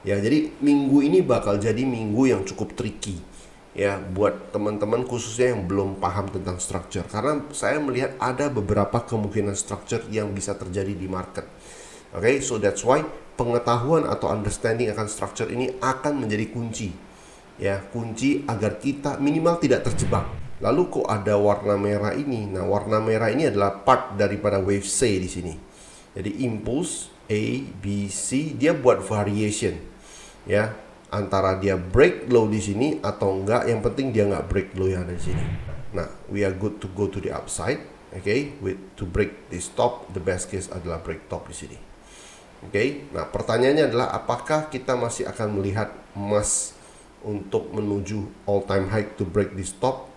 Ya, jadi minggu ini bakal jadi minggu yang cukup tricky ya buat teman-teman khususnya yang belum paham tentang structure, karena saya melihat ada beberapa kemungkinan structure yang bisa terjadi di market. Oke, so that's why pengetahuan atau understanding akan structure ini akan menjadi kunci. Ya, kunci agar kita minimal tidak terjebak. Lalu kok ada warna merah ini? Nah, warna merah ini adalah part daripada wave C di sini. Jadi impulse A, B, C dia buat variation ya antara dia break low di sini atau enggak. Yang penting dia nggak break low yang ada di sini. Nah, we are good to go to the upside. Okay, with to break this top, the best case adalah break top di sini. Oke, nah pertanyaannya adalah apakah kita masih akan melihat emas untuk menuju all time high to break this top?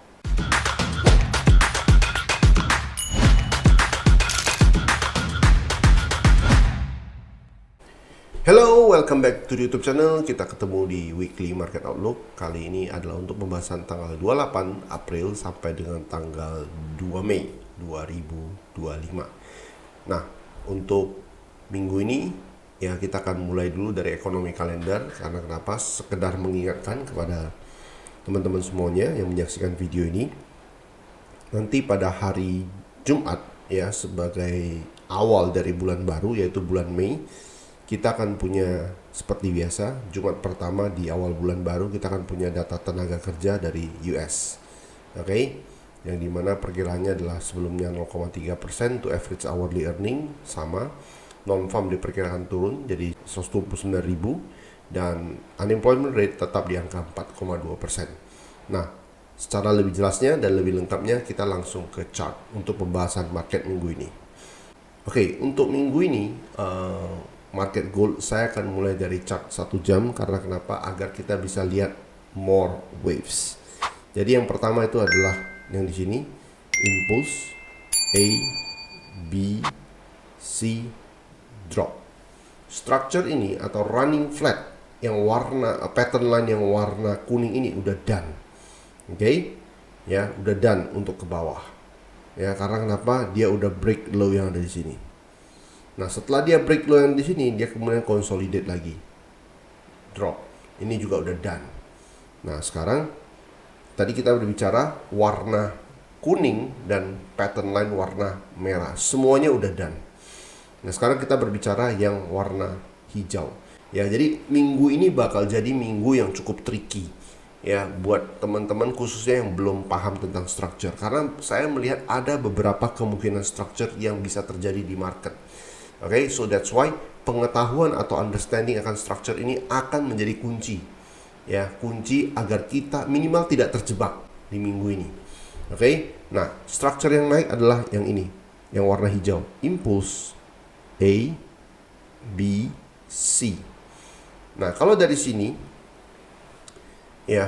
Hello, welcome back to the YouTube channel. Kita ketemu di Weekly Market Outlook. Kali ini adalah untuk pembahasan tanggal 28 April sampai dengan tanggal 2 Mei 2025. Nah, untuk minggu ini ya kita akan mulai dulu dari ekonomi kalender. Karena kenapa? Sekedar mengingatkan kepada teman-teman semuanya yang menyaksikan video ini, nanti pada hari Jumat ya sebagai awal dari bulan baru yaitu bulan Mei, kita akan punya seperti biasa Jumat pertama di awal bulan baru kita akan punya data tenaga kerja dari US. Oke, yang dimana perkiraannya adalah sebelumnya 0,3% to average hourly earning sama, non-farm diperkirakan turun jadi 129.000 dan unemployment rate tetap di angka 4,2%. Nah, secara lebih jelasnya dan lebih lengkapnya kita langsung ke chart untuk pembahasan market minggu ini. Oke, untuk minggu ini market gold saya akan mulai dari chart 1 jam. Karena kenapa? Agar kita bisa lihat more waves. Jadi yang pertama itu adalah yang di sini impulse A, B, C, drop. Structure ini atau running flat yang warna pattern line yang warna kuning ini udah done. Oke, ya udah done untuk ke bawah. Ya, karena kenapa? Dia udah break low yang ada di sini. Nah, setelah dia break low yang di sini, dia kemudian consolidate lagi, drop. Ini juga udah done. Nah, sekarang tadi kita berbicara warna kuning dan pattern line warna merah, semuanya udah done. Nah, sekarang kita berbicara yang warna hijau. Ya, jadi minggu ini bakal jadi minggu yang cukup tricky ya buat teman-teman khususnya yang belum paham tentang structure, karena saya melihat ada beberapa kemungkinan structure yang bisa terjadi di market. Oke, so that's why pengetahuan atau understanding akan structure ini akan menjadi kunci. Ya, kunci agar kita minimal tidak terjebak di minggu ini. Oke, nah structure yang naik adalah yang ini, yang warna hijau, impulse A, B, C. Nah, kalau dari sini ya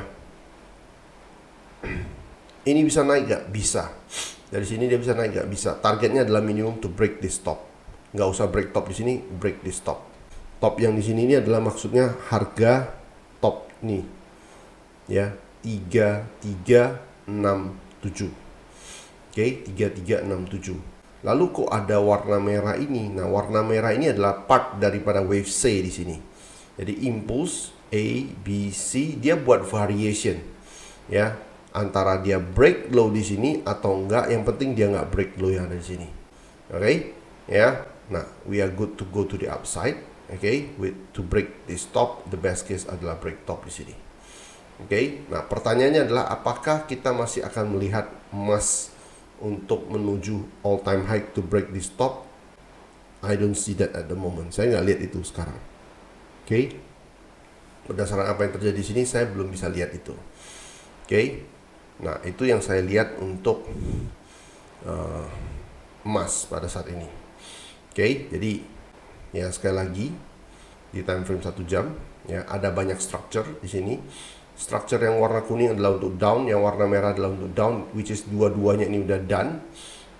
ini bisa naik gak? Bisa. Dari sini dia bisa naik gak? Bisa. Targetnya adalah minimum to break this top. Nggak usah break top di sini, break this top. Top yang di sini ini adalah maksudnya harga top nih. Ya, 3367. Oke, 3367. Lalu kok ada warna merah ini? Nah, warna merah ini adalah part daripada wave C di sini. Jadi impulse A, B, C dia buat variation. Ya, antara dia break low di sini atau enggak. Yang penting dia nggak break low yang ada di sini. Oke, ya. Nah, we are good to go to the upside. Okay, with to break this top, the best case adalah break top di sini. Okay, nah pertanyaannya adalah apakah kita masih akan melihat emas untuk menuju all time high to break this top? I don't see that at the moment. Saya nggak lihat itu sekarang. Okay, berdasarkan apa yang terjadi di sini, saya belum bisa lihat itu. Okay, nah itu yang saya lihat untuk emas pada saat ini. Oke, jadi ya sekali lagi di time frame 1 jam ya ada banyak structure di sini. Structure yang warna kuning adalah untuk down, yang warna merah adalah untuk down, which is dua-duanya ini udah done.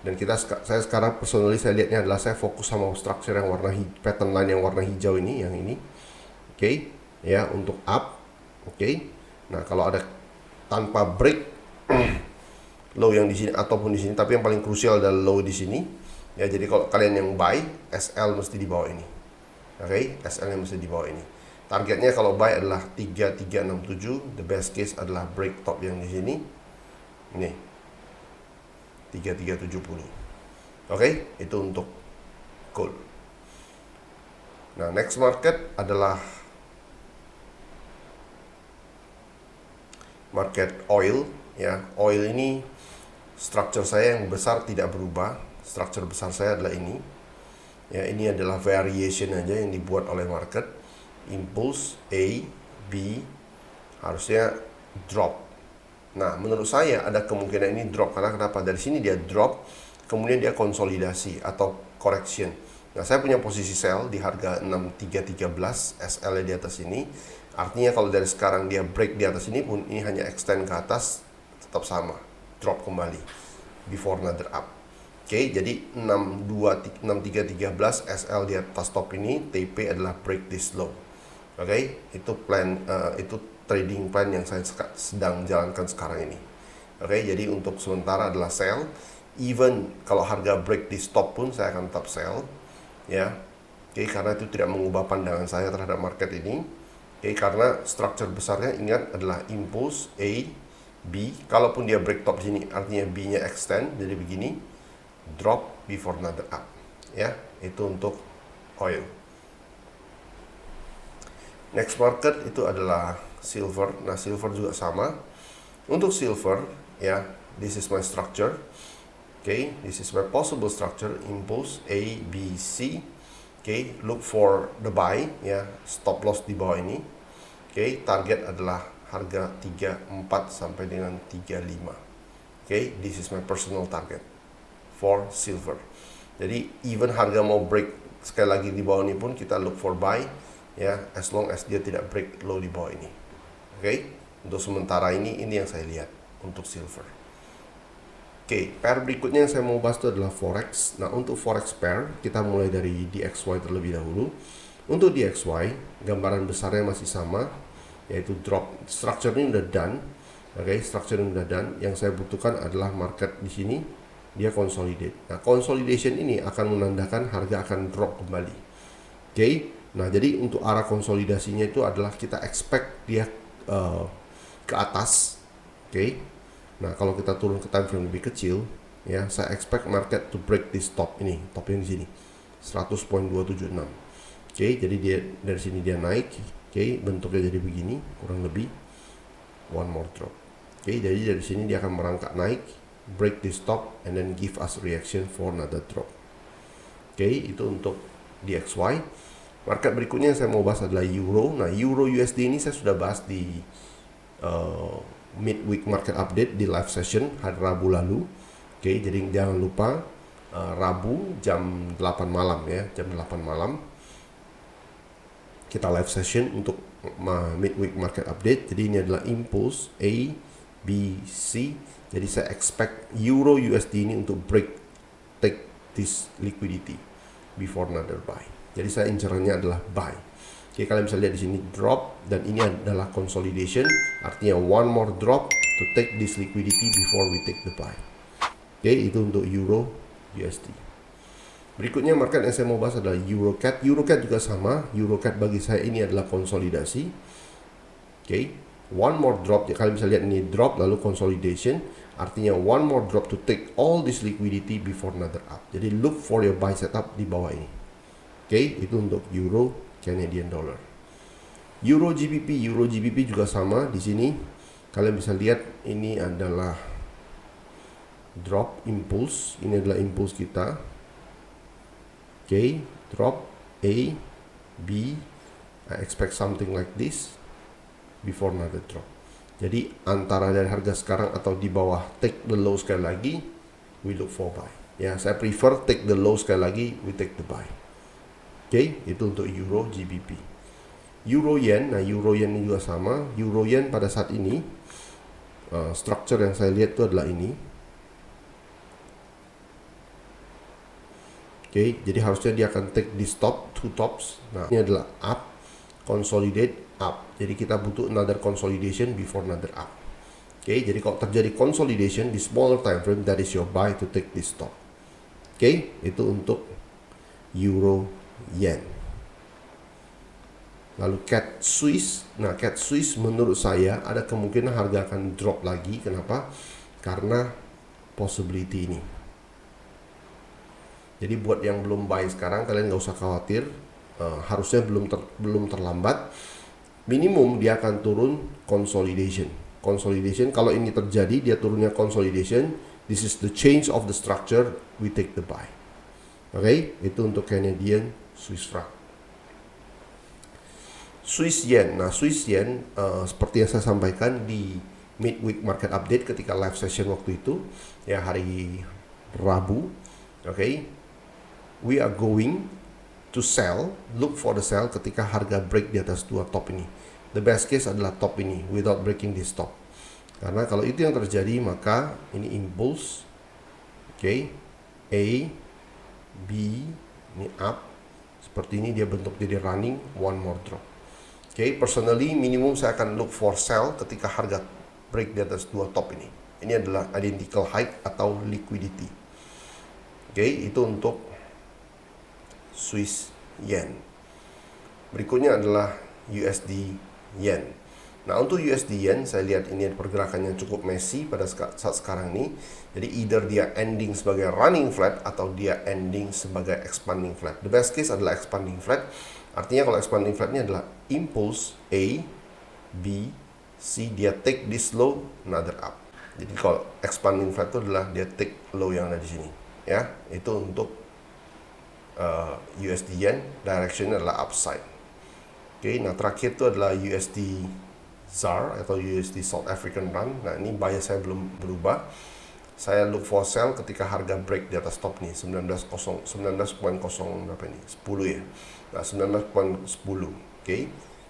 Dan saya sekarang personally saya lihatnya adalah saya fokus sama structure yang warna pattern line yang warna hijau ini, yang ini. Oke, ya untuk up. Oke. Nah, kalau ada tanpa break low yang di sini ataupun di sini, tapi yang paling krusial adalah low di sini. Ya, jadi kalau kalian yang buy, SL mesti di bawah ini. Oke, SL yang mesti di bawah ini. Targetnya kalau buy adalah 3367, the best case adalah break top yang di sini. Ini 3370. Oke, itu untuk gold. Nah, next market adalah market oil ya. Oil ini structure saya yang besar tidak berubah. Structure besar saya adalah ini. Ya, ini adalah variation aja yang dibuat oleh market. Impulse A, B, harusnya drop. Nah, menurut saya ada kemungkinan ini drop. Karena kenapa? Dari sini dia drop, kemudian dia konsolidasi atau correction. Nah, saya punya posisi sell di harga 6313, SL di atas ini. Artinya kalau dari sekarang dia break di atas ini pun, ini hanya extend ke atas, tetap sama, drop kembali before another up. Oke, jadi 6313 SL di atas top ini, TP adalah break this low. Oke, itu plan, itu trading plan yang saya sedang jalankan sekarang ini. Oke, jadi untuk sementara adalah sell. Even kalau harga break di stop pun saya akan tetap sell, ya. Oke, karena itu tidak mengubah pandangan saya terhadap market ini. Oke, karena structure besarnya ingat adalah impulse A, B. Kalaupun dia break top sini, artinya B-nya extend, jadi begini, drop before another up. Ya, itu untuk oil. Next market itu adalah silver. Nah, silver juga sama. Untuk silver, ya, this is my structure. Okay, this is my possible structure. Impulse A, B, C. Okay, look for the buy. Ya, stop loss di bawah ini. Okay, target adalah harga 34 sampai dengan 35. Okay, this is my personal target for silver. Jadi even harga mau break sekali lagi di bawah ini pun kita look for buy. Ya, as long as dia tidak break low di bawah ini. Oke, untuk sementara ini yang saya lihat untuk silver. Oke, pair berikutnya yang saya mau bahas itu adalah forex. Nah, untuk forex pair kita mulai dari DXY terlebih dahulu. Untuk DXY gambaran besarnya masih sama, yaitu drop. Structure ini udah done. Oke, structure ini udah done. Yang saya butuhkan adalah market di sini dia consolidate. Nah, consolidation ini akan menandakan harga akan drop kembali. Oke. Nah, jadi untuk arah konsolidasinya itu adalah kita expect dia ke atas. Oke. Nah, kalau kita turun ke time frame lebih kecil, ya, saya expect market to break this top ini, top yang di sini. 100.276. Oke, jadi dia dari sini dia naik. Oke, bentuknya jadi begini, kurang lebih one more drop. Oke, jadi dari sini dia akan merangkak naik, break this top and then give us reaction for another drop. Oke, itu untuk DXY. Market berikutnya yang saya mau bahas adalah Euro. Nah, Euro USD ini saya sudah bahas di midweek market update di live session hari Rabu lalu. Oke, jadi jangan lupa Rabu jam 8 malam ya, jam 8 malam kita live session untuk midweek market update. Jadi ini adalah impulse A, B, C. Jadi saya expect Euro USD ini untuk take this liquidity before another buy. Jadi saya incerannya adalah buy. Oke, kalian bisa lihat di sini drop dan ini adalah consolidation, artinya one more drop to take this liquidity before we take the buy. Oke, itu untuk Euro USD. Berikutnya market yang saya mau bahas adalah EuroCAD. EuroCAD juga sama. EuroCAD bagi saya ini adalah konsolidasi. Oke, one more drop. Kalian bisa lihat ini drop lalu consolidation, artinya one more drop to take all this liquidity before another up. Jadi look for your buy setup di bawah ini. Oke, itu untuk Euro Canadian Dollar. Euro GBP juga sama di sini. Kalian bisa lihat ini adalah drop impulse. Ini adalah impulse kita. Oke, drop A, B. I expect something like this before another drop. Jadi antara dari harga sekarang atau di bawah take the low sekali lagi, we look for buy. Ya, saya prefer take the low sekali lagi, we take the buy. Oke, itu untuk Euro GBP. Euro Yen, nah Euro Yen ini juga sama. Euro Yen pada saat ini structure yang saya lihat itu adalah ini. Oke, jadi harusnya dia akan take this top, two tops. Nah, ini adalah up, consolidate, up. Jadi kita butuh another consolidation before another up. Oke, jadi kalau terjadi consolidation di smaller time frame, that is your buy to take this top. Oke, itu untuk Euro Yen. Lalu CAT Swiss. Nah, CAT Swiss menurut saya ada kemungkinan harga akan drop lagi. Kenapa? Karena possibility ini. Jadi buat yang belum buy sekarang, kalian nggak usah khawatir. Harusnya belum terlambat. Minimum dia akan turun consolidation. Consolidation, kalau ini terjadi, dia turunnya consolidation. This is the change of the structure. We take the buy. Oke, itu untuk Canadian Swiss franc. Swiss yen. Nah, Swiss yen seperti yang saya sampaikan di midweek market update ketika live session waktu itu, ya hari Rabu. Oke. We are going to sell, look for the sell ketika harga break di atas dua top ini. The best case adalah top ini without breaking this top. Karena kalau itu yang terjadi, maka ini impulse. Oke. A, B, ini up. Seperti ini dia bentuk jadi running, one more drop. Personally minimum saya akan look for sell ketika harga break di atas dua top ini. Ini adalah identical high atau liquidity. Itu untuk Swiss yen. Berikutnya adalah USD yen. Nah, untuk USD yen saya lihat ini pergerakannya cukup messy pada saat sekarang ini. Jadi either dia ending sebagai running flat atau dia ending sebagai expanding flat. The best case adalah expanding flat. Artinya kalau expanding flat ini adalah impulse A, B, C, dia take this low, another up. Jadi kalau expanding flat itu adalah dia take low yang ada di sini, ya. Itu untuk USD yen, directionnya adalah upside. Nah terakhir itu adalah USD ZAR atau USD South African Rand. Nah ini bias saya belum berubah. Saya look for sell ketika harga break di atas top nih 19.0 berapa ini? 10 ya. Nah, 19.10.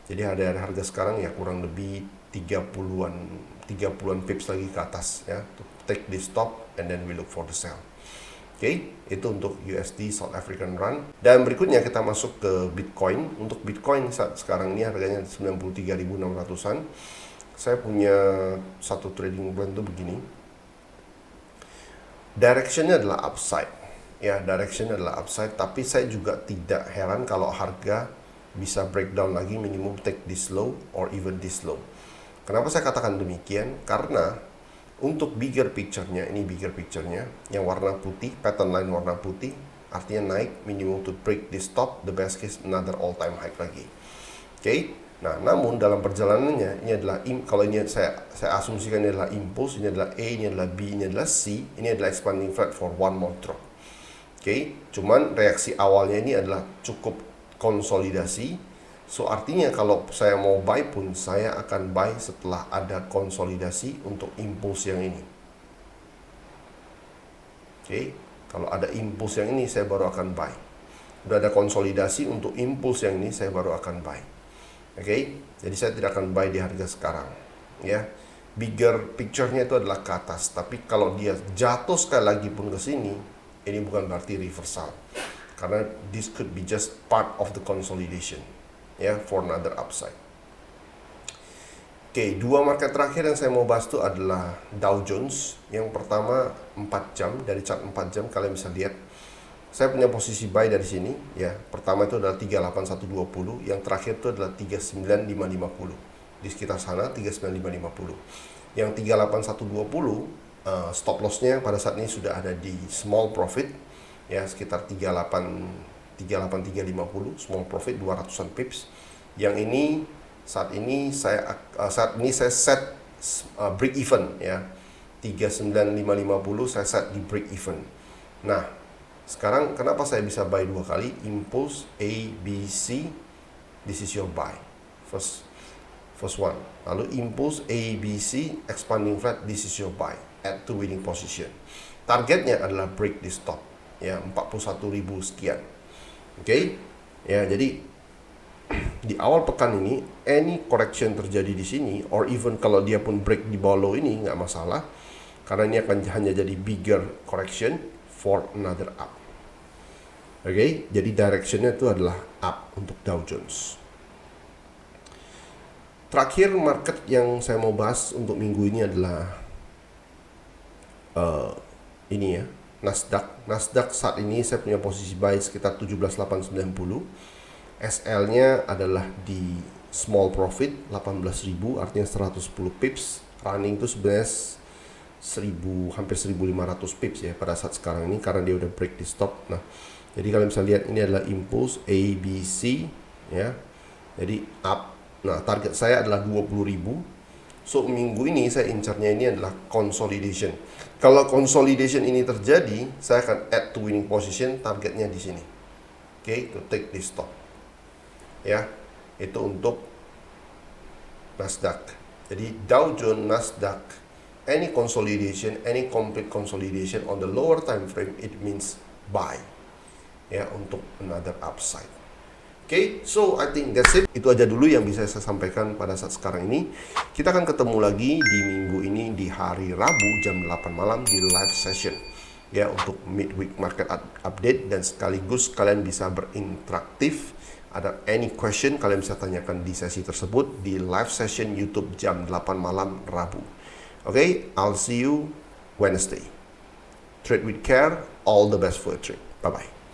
Jadi ada harga sekarang ya kurang lebih 30-an pips lagi ke atas ya. To take this top and then we look for the sell. Itu untuk USD South African Rand. Dan berikutnya kita masuk ke Bitcoin. Untuk Bitcoin saat sekarang ini harganya 93.600-an. Saya punya satu trading plan tuh begini. Directionnya adalah upside, ya directionnya adalah upside. Tapi saya juga tidak heran kalau harga bisa breakdown lagi, minimum take this low or even this low. Kenapa saya katakan demikian? Karena untuk bigger picture-nya, ini bigger picture-nya yang warna putih, pattern line warna putih, artinya naik minimum to break this top, the best case another all time high lagi. Nah, namun dalam perjalanannya ini adalah kalau ini saya asumsikan ini adalah impulse, ini adalah A, ini adalah B, ini adalah C, ini adalah expanding flat for one more drop. Cuman reaksi awalnya ini adalah cukup konsolidasi. So artinya kalau saya mau buy pun saya akan buy setelah ada konsolidasi untuk impulse yang ini. Kalau ada impulse yang ini saya baru akan buy. Udah ada konsolidasi untuk impulse yang ini saya baru akan buy. Jadi saya tidak akan buy di harga sekarang, ya. Bigger picture-nya itu adalah ke atas, tapi kalau dia jatuh sekali lagi pun ke sini, ini bukan berarti reversal, karena this could be just part of the consolidation, ya, for another upside. Dua market terakhir yang saya mau bahas itu adalah Dow Jones. Yang pertama 4 jam, dari chart 4 jam kalian bisa lihat. Saya punya posisi buy dari sini, ya. Pertama itu adalah 38120, yang terakhir itu adalah 39550. Di sekitar sana 39550. Yang 38120 stop loss-nya pada saat ini sudah ada di small profit, ya, sekitar 38350, small profit 200-an pips. Yang ini saat ini saya set break even, ya. 39550 saya set di break even. Nah, sekarang kenapa saya bisa buy dua kali? Impulse A, B, C, this is your buy. First one. Lalu impulse A, B, C, expanding flat, this is your buy. Add to winning position. Targetnya adalah break this top, ya, 41.000 sekian. Ya, jadi di awal pekan ini any correction terjadi di sini, or even kalau dia pun break di bawah low ini nggak masalah, karena ini akan hanya jadi bigger correction for another up. Jadi directionnya itu adalah up untuk Dow Jones. Terakhir market yang saya mau bahas untuk minggu ini adalah ini, ya, Nasdaq. Nasdaq saat ini saya punya posisi buy sekitar 17.890. SL-nya adalah di small profit 18.000, artinya 110 pips. Running itu sebenarnya hampir 1.500 pips ya pada saat sekarang ini, karena dia udah break di stop. Nah, jadi kalian bisa lihat ini adalah impulse ABC ya. Jadi up. Nah, target saya adalah 20.000. So minggu ini saya incarnya ini adalah consolidation. Kalau consolidation ini terjadi, saya akan add to winning position, targetnya di sini. Oke, to take this stop. Ya, itu untuk Nasdaq. Jadi Dow Jones, Nasdaq, any consolidation, any complete consolidation on the lower time frame, it means buy. Ya, untuk another upside. Oke, so I think that's it. Itu aja dulu yang bisa saya sampaikan pada saat sekarang ini. Kita akan ketemu lagi di minggu ini di hari Rabu jam 8 malam di live session. Ya, untuk midweek market update, dan sekaligus kalian bisa berinteraktif. Ada any question kalian bisa tanyakan di sesi tersebut di live session YouTube jam 8 malam Rabu. Oke, I'll see you Wednesday. Trade with care, all the best for your trade. Bye-bye.